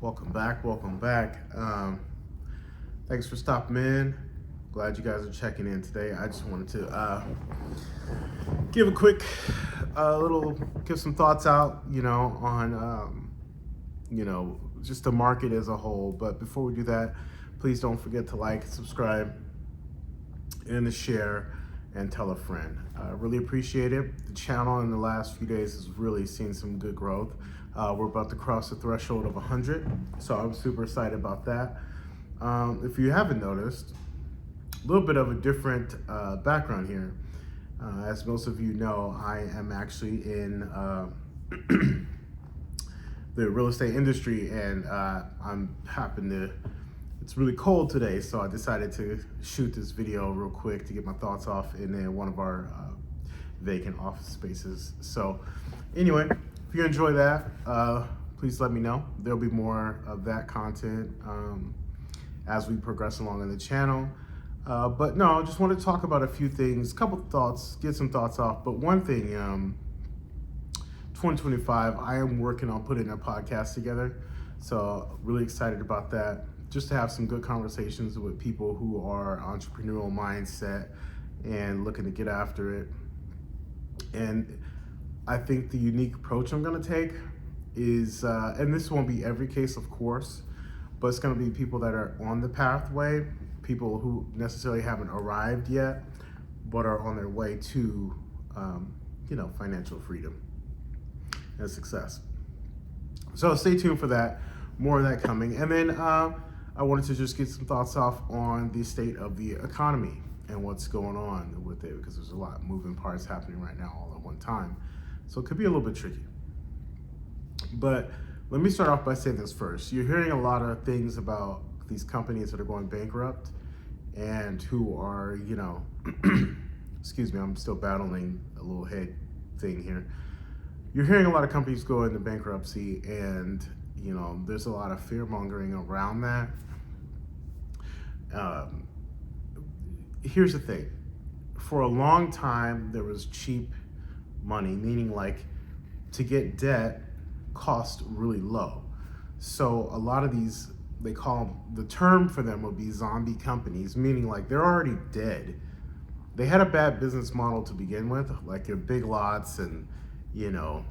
Welcome back. Welcome back. Thanks for stopping in. Glad you guys are checking in today. I just wanted to give a quick give some thoughts out, on, just the market as a whole. But before we do that, please don't forget to like, subscribe, and to share and tell a friend. Really appreciate it. The channel in the last few days has really seen some good growth. We're about to cross the threshold of 100, so I'm super excited about that. If you haven't noticed, a little bit of a different background here. As most of you know, I am actually in the real estate industry, and it's really cold today, so I decided to shoot this video real quick to get my thoughts off in one of our vacant office spaces. So anyway, if you enjoy that, please let me know. There'll be more of that content as we progress along in the channel. But no, I just want to talk about a few things, couple thoughts, get some thoughts off. But one thing, 2025, I am working on putting a podcast together. So really excited about that. Just to have some good conversations with people who are entrepreneurial mindset and looking to get after it. And I think the unique approach I'm going to take is, and this won't be every case, of course, but it's going to be people that are on the pathway, people who necessarily haven't arrived yet, but are on their way to, financial freedom and success. So stay tuned for that. More of that coming. And then I wanted to just get some thoughts off on the state of the economy and what's going on with it, because there's a lot of moving parts happening right now all at one time. So it could be a little bit tricky. But let me start off by saying this first. You're hearing a lot of things about these companies that are going bankrupt and who are, excuse me, I'm still battling a little head thing here. You're hearing a lot of companies go into bankruptcy, and there's a lot of fear mongering around that. Here's the thing. For a long time, there was cheap money, meaning like to get debt cost really low. So a lot of these, they call the term for them would be zombie companies, meaning like they're already dead. They had a bad business model to begin with, like your Big Lots and, you've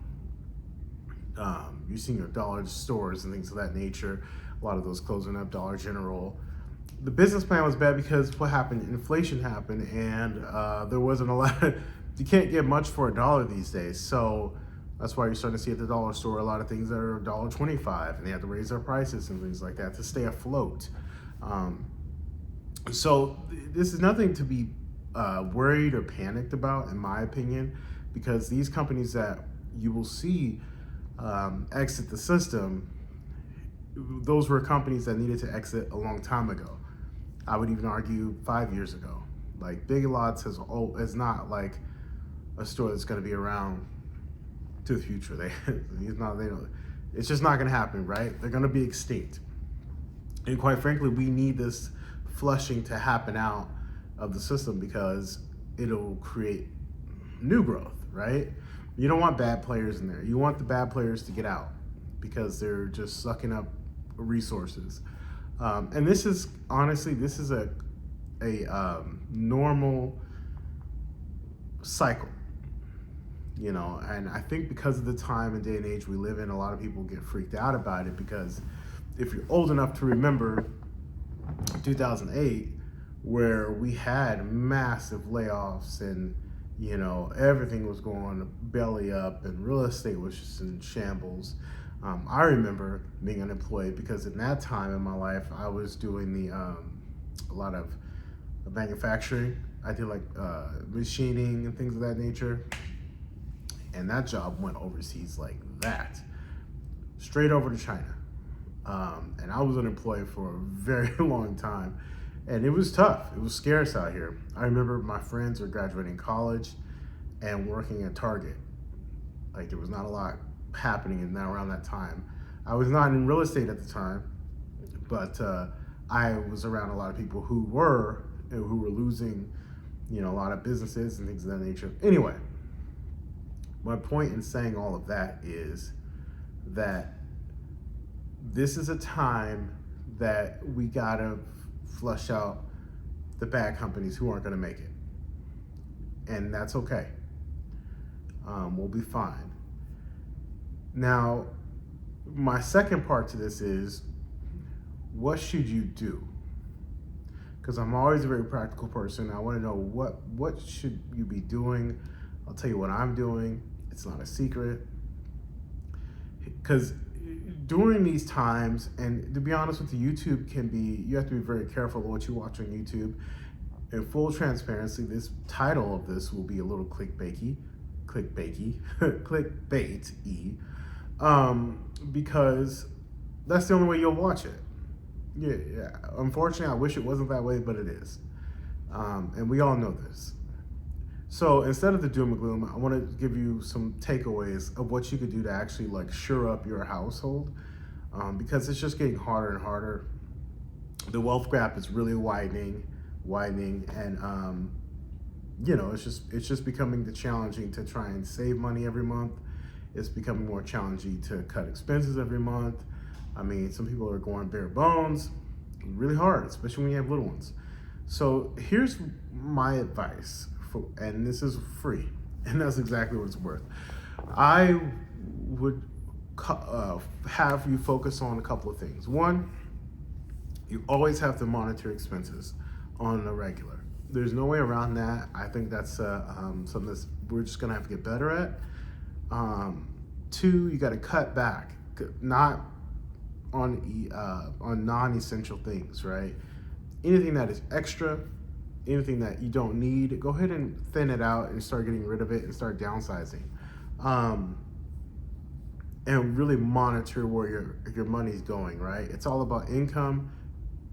seen your dollar stores and things of that nature. A lot of those closing up, Dollar General. The business plan was bad because what happened? Inflation happened, and there wasn't a lot. You can't get much for $1 these days. So that's why you're starting to see at the dollar store a lot of things that are $1.25, and they have to raise their prices and things like that to stay afloat. So this is nothing to be worried or panicked about, in my opinion, because these companies that you will see exit the system, those were companies that needed to exit a long time ago. I would even argue 5 years ago. Like Big Lots is not like a store that's going to be around to the future. It's just not going to happen, right? They're going to be extinct. And quite frankly, we need this flushing to happen out of the system because it'll create new growth, right? You don't want bad players in there. You want the bad players to get out because they're just sucking up resources. And this is honestly, a normal cycle, and I think because of the time and day and age we live in, a lot of people get freaked out about it, because if you're old enough to remember 2008, where we had massive layoffs and everything was going belly up and real estate was just in shambles. I remember being unemployed because in that time in my life, I was doing a lot of manufacturing. I did like machining and things of that nature. And that job went overseas like that, straight over to China. And I was unemployed for a very long time. And it was tough. It was scarce out here. I remember my friends were graduating college and working at Target. Like there was not a lot happening around that time. I was not in real estate at the time, but I was around a lot of people who were losing, a lot of businesses and things of that nature. Anyway, my point in saying all of that is that this is a time that we gotta flush out the bad companies who aren't gonna make it. And that's okay. We'll be fine. Now, my second part to this is, what should you do? Because I'm always a very practical person. I want to know what should you be doing. I'll tell you what I'm doing. It's not a secret. Because during these times, and to be honest with you, YouTube can be, you have to be very careful what you watch on YouTube. In full transparency, this title of this will be a little clickbaity, because that's the only way you'll watch it. Yeah. Unfortunately, I wish it wasn't that way, but it is. And we all know this. So instead of the doom and gloom, I want to give you some takeaways of what you could do to actually like shore up your household, because it's just getting harder and harder. The wealth gap is really widening, and it's just becoming challenging to try and save money every month. It's becoming more challenging to cut expenses every month. I mean, some people are going bare bones, really hard, especially when you have little ones. So here's my advice, and this is free, and that's exactly what it's worth. I would have you focus on a couple of things. One, you always have to monitor expenses on a regular. There's no way around that. I think that's something that we're just gonna have to get better at. Two, you got to cut back, not on non-essential things, right? Anything that is extra, anything that you don't need, go ahead and thin it out and start getting rid of it and start downsizing. And really monitor where your money's going, right? It's all about income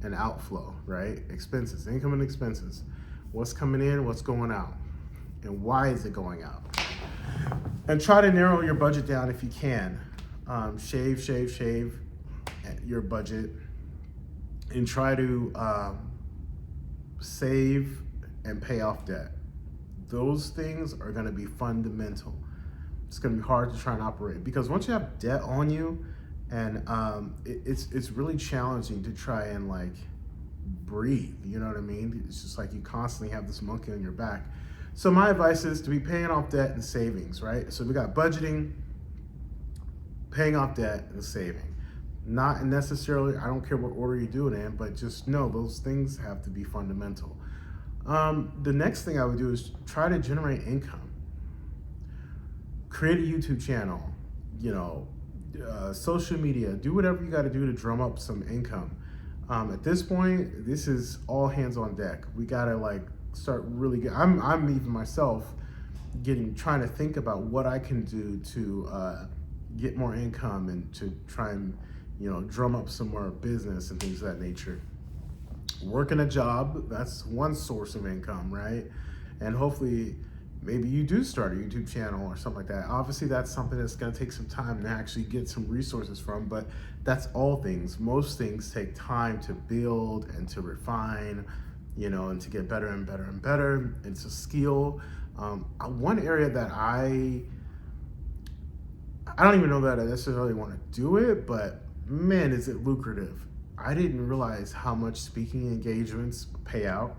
and outflow, right? Expenses, income and expenses. What's coming in, what's going out, and why is it going out? And try to narrow your budget down if you can. Shave your budget, and try to save and pay off debt. Those things are going to be fundamental. It's going to be hard to try and operate, because once you have debt on you, and it's really challenging to try and like breathe. You know what I mean? It's just like you constantly have this monkey on your back. So my advice is to be paying off debt and savings, right? So we got budgeting, paying off debt, and saving. Not necessarily, I don't care what order you do it in, but just know those things have to be fundamental. The next thing I would do is try to generate income. Create a YouTube channel, social media, do whatever you got to do to drum up some income. At this point, this is all hands on deck. We got to start really good. I'm even myself trying to think about what I can do to get more income and to try and drum up some more business and things of that nature. Working a job, that's one source of income, right? And hopefully maybe you do start a YouTube channel or something like that. Obviously that's something that's going to take some time to actually get some resources from, but that's all things. Most things take time to build and to refine, and to get better and better and better. It's a skill. One area that I don't even know that I necessarily want to do it, but man, is it lucrative. I didn't realize how much speaking engagements pay out,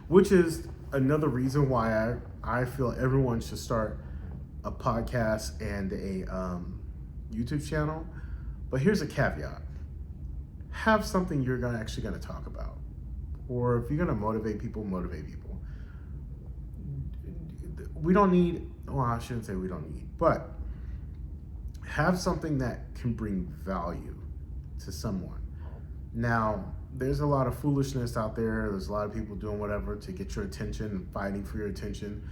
which is another reason why I feel everyone should start a podcast and a YouTube channel. But here's a caveat. Have something you're actually going to talk about. Or if you're going to motivate people, motivate people. We don't need, well, I shouldn't say we don't need, but have something that can bring value to someone. Now, there's a lot of foolishness out there. There's a lot of people doing whatever to get your attention and fighting for your attention.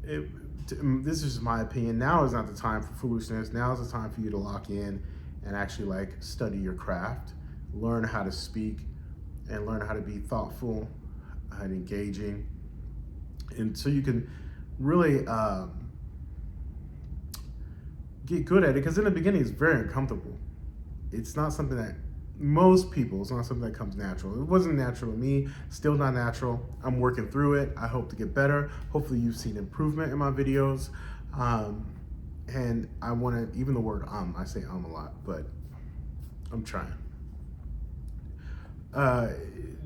This is my opinion. Now is not the time for foolishness. Now is the time for you to lock in and actually study your craft, learn how to speak, and learn how to be thoughtful and engaging. And so you can really get good at it, because in the beginning it's very uncomfortable. It's not something that it's not something that comes natural. It wasn't natural to me, still not natural. I'm working through it. I hope to get better. Hopefully you've seen improvement in my videos. And I want to, even the word I say a lot, but I'm trying.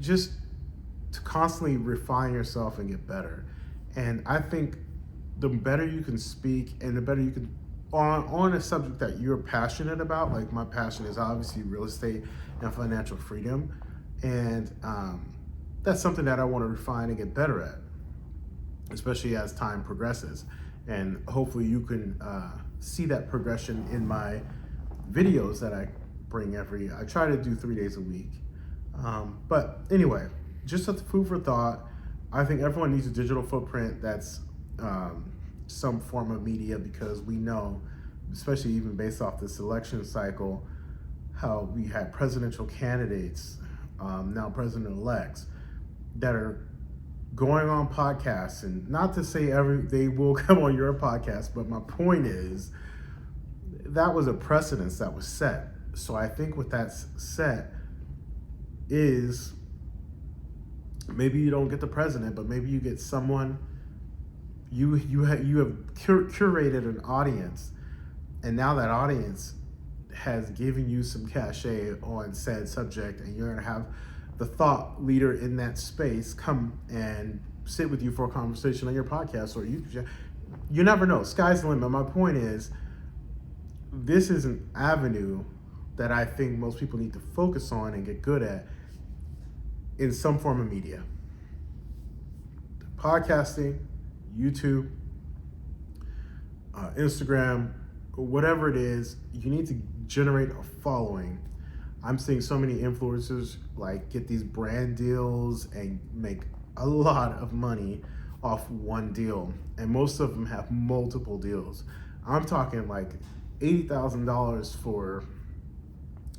Just to constantly refine yourself and get better. And I think the better you can speak and the better you can on a subject that you're passionate about, like my passion is obviously real estate and financial freedom. And that's something that I want to refine and get better at, especially as time progresses. And hopefully you can see that progression in my videos that I bring I try to do 3 days a week. But anyway, just a food for thought. I think everyone needs a digital footprint that's some form of media, because we know, especially even based off this election cycle, how we had presidential candidates, now president-elects, that are going on podcasts. And not to say they will come on your podcast, but my point is that was a precedence that was set. So I think what that's set is, maybe you don't get the president, but maybe you get someone, you have curated an audience, and now that audience has given you some cachet on said subject, and you're gonna have the thought leader in that space come and sit with you for a conversation on your podcast, or you never know. Sky's the limit. My point is, this is an avenue that I think most people need to focus on and get good at in some form of media. Podcasting, YouTube, Instagram, whatever it is, you need to generate a following. I'm seeing so many influencers like get these brand deals and make a lot of money off one deal, and most of them have multiple deals. I'm talking like $80,000 for,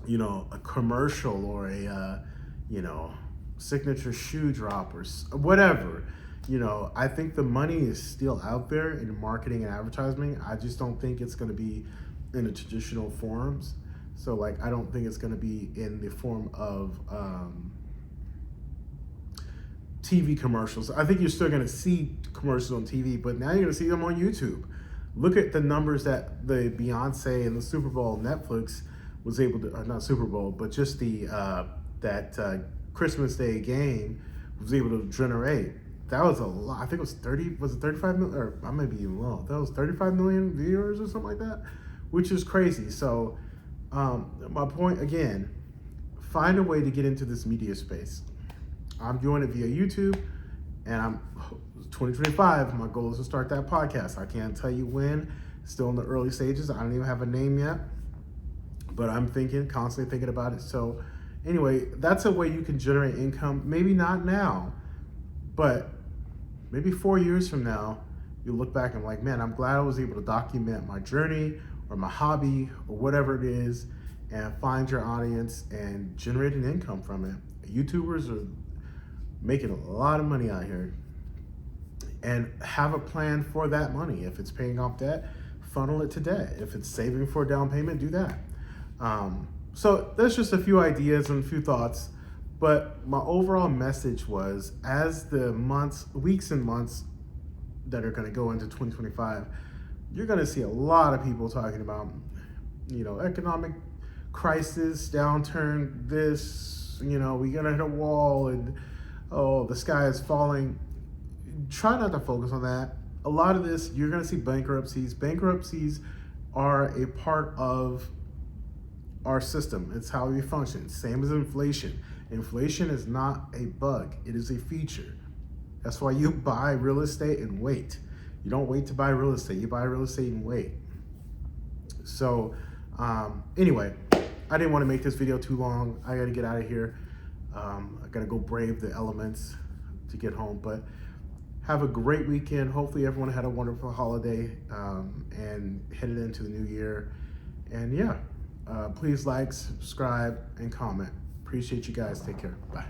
a commercial, or a, signature shoe drop, or whatever. I think the money is still out there in marketing and advertising. I just don't think it's going to be in the traditional forms. So like, I don't think it's going to be in the form of TV commercials. I think you're still going to see commercials on TV, but now you're going to see them on YouTube. Look at the numbers that the Beyonce and the Super Bowl, Netflix was able to, not Super Bowl, but just the Christmas Day game was able to generate. That was a lot. I think it was 35 million, or I might be even low. That was 35 million viewers or something like that, which is crazy. So my point again, find a way to get into this media space. I'm doing it via YouTube, and 2025, my goal is to start that podcast. I can't tell you when, still in the early stages. I don't even have a name yet, but I'm constantly thinking about it. So anyway, that's a way you can generate income. Maybe not now, but maybe 4 years from now, you look back and like, man, I'm glad I was able to document my journey or my hobby or whatever it is, and find your audience and generate an income from it. YouTubers are making a lot of money out here, and have a plan for that money. If it's paying off debt, funnel it to debt. If it's saving for a down payment, do that. So that's just a few ideas and a few thoughts. But my overall message was, as the weeks and months that are going to go into 2025, you're going to see a lot of people talking about, economic crisis, downturn, this, we're going to hit a wall, and, oh, the sky is falling. Try not to focus on that. A lot of this, you're going to see bankruptcies. Bankruptcies are a part of our system. It's how we function. Same as inflation. Inflation is not a bug. It is a feature. That's why you buy real estate and wait. You don't wait to buy real estate. You buy real estate and wait. So anyway, I didn't want to make this video too long. I got to get out of here. I got to go brave the elements to get home. But have a great weekend. Hopefully everyone had a wonderful holiday and headed into the new year. And yeah, please like, subscribe, and comment. Appreciate you guys. Take care. Bye.